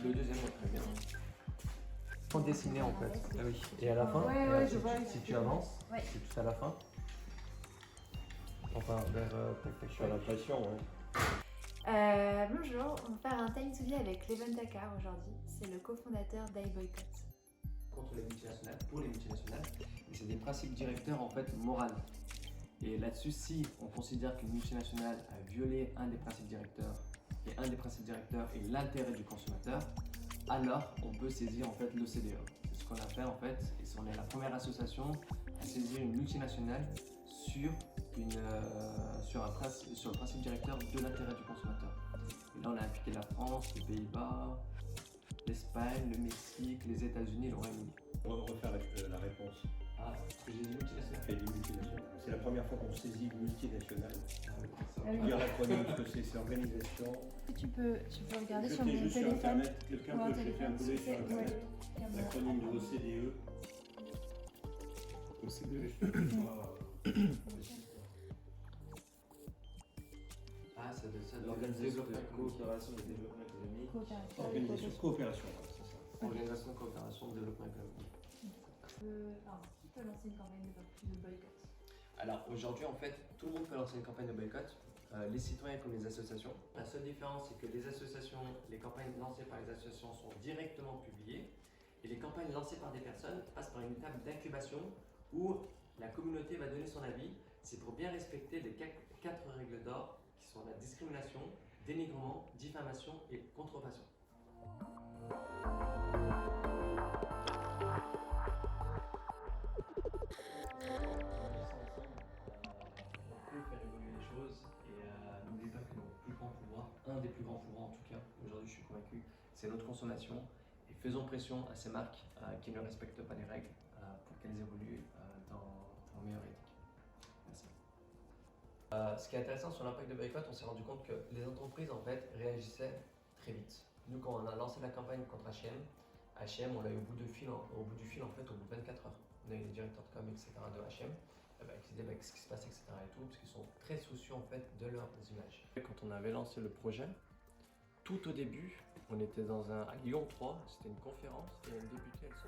Le deuxième est très bien. Sans dessiner en fait. Ah oui. Et à la fin, si tu avances, c'est tout à la fin. Enfin, vers tac, Sur la pression, ouais. Bonjour, on va faire un time study avec Levent Dakar aujourd'hui. C'est le cofondateur d'iBoycott. Contre les multinationales, pour les multinationales, et c'est des principes directeurs en fait moraux. Et là-dessus, si on considère qu'une multinationale a violé un des principes directeurs, et un des principes directeurs est l'intérêt du consommateur, alors on peut saisir en fait l'OCDE. C'est ce qu'on a fait en fait, et on est la première association à saisir une multinationale sur le principe directeur de l'intérêt du consommateur. Et là on a impliqué la France, les Pays-Bas, l'Espagne, le Mexique, les États-Unis et le Royaume-Uni. On va refaire la réponse. Ah, j'ai dit multinationale. Fait des multinationales. C'est la première fois qu'on saisit une multinationale. Ah oui. Dire l'acronyme, ce que c'est organisation. Tu peux regarder sur Jetez mon juste sur téléphone. internet, quelqu'un peut jeter un coup d'œil sur internet. L'acronyme de l'OCDE. Ah, ça doit être l'organisation de coopération et développement économique. Coopération, voilà, c'est ça. Organisation de coopération de développement économique. Qui peut lancer une campagne de boycott? Alors aujourd'hui, en fait, tout le monde peut lancer une campagne de boycott, les citoyens comme les associations. La seule différence, c'est que les associations, les campagnes lancées par les associations sont directement publiées et les campagnes lancées par des personnes passent par une étape d'incubation où la communauté va donner son avis. C'est pour bien respecter les 4 règles d'or qui sont la discrimination, dénigrement, diffamation et contrefaçon. Faire évoluer les choses et n'oubliez pas que notre plus grand pouvoir, un des plus grands pouvoirs en tout cas, aujourd'hui je suis convaincu, c'est notre consommation et faisons pression à ces marques qui ne respectent pas les règles pour qu'elles évoluent dans meilleure éthique. Merci. Ce qui est intéressant sur l'impact de boycott, on s'est rendu compte que les entreprises en fait réagissaient très vite. Nous quand on a lancé la campagne contre H&M, on l'a eu au bout du fil en fait au bout de 24 heures. On a eu les directeurs de com etc. de H&M qui disaient ce qui se passe, etc. et tout, parce qu'ils sont très soucieux en fait de leurs images. Quand on avait lancé le projet, tout au début, on était à Lyon 3, c'était une conférence et elle débutait, elle se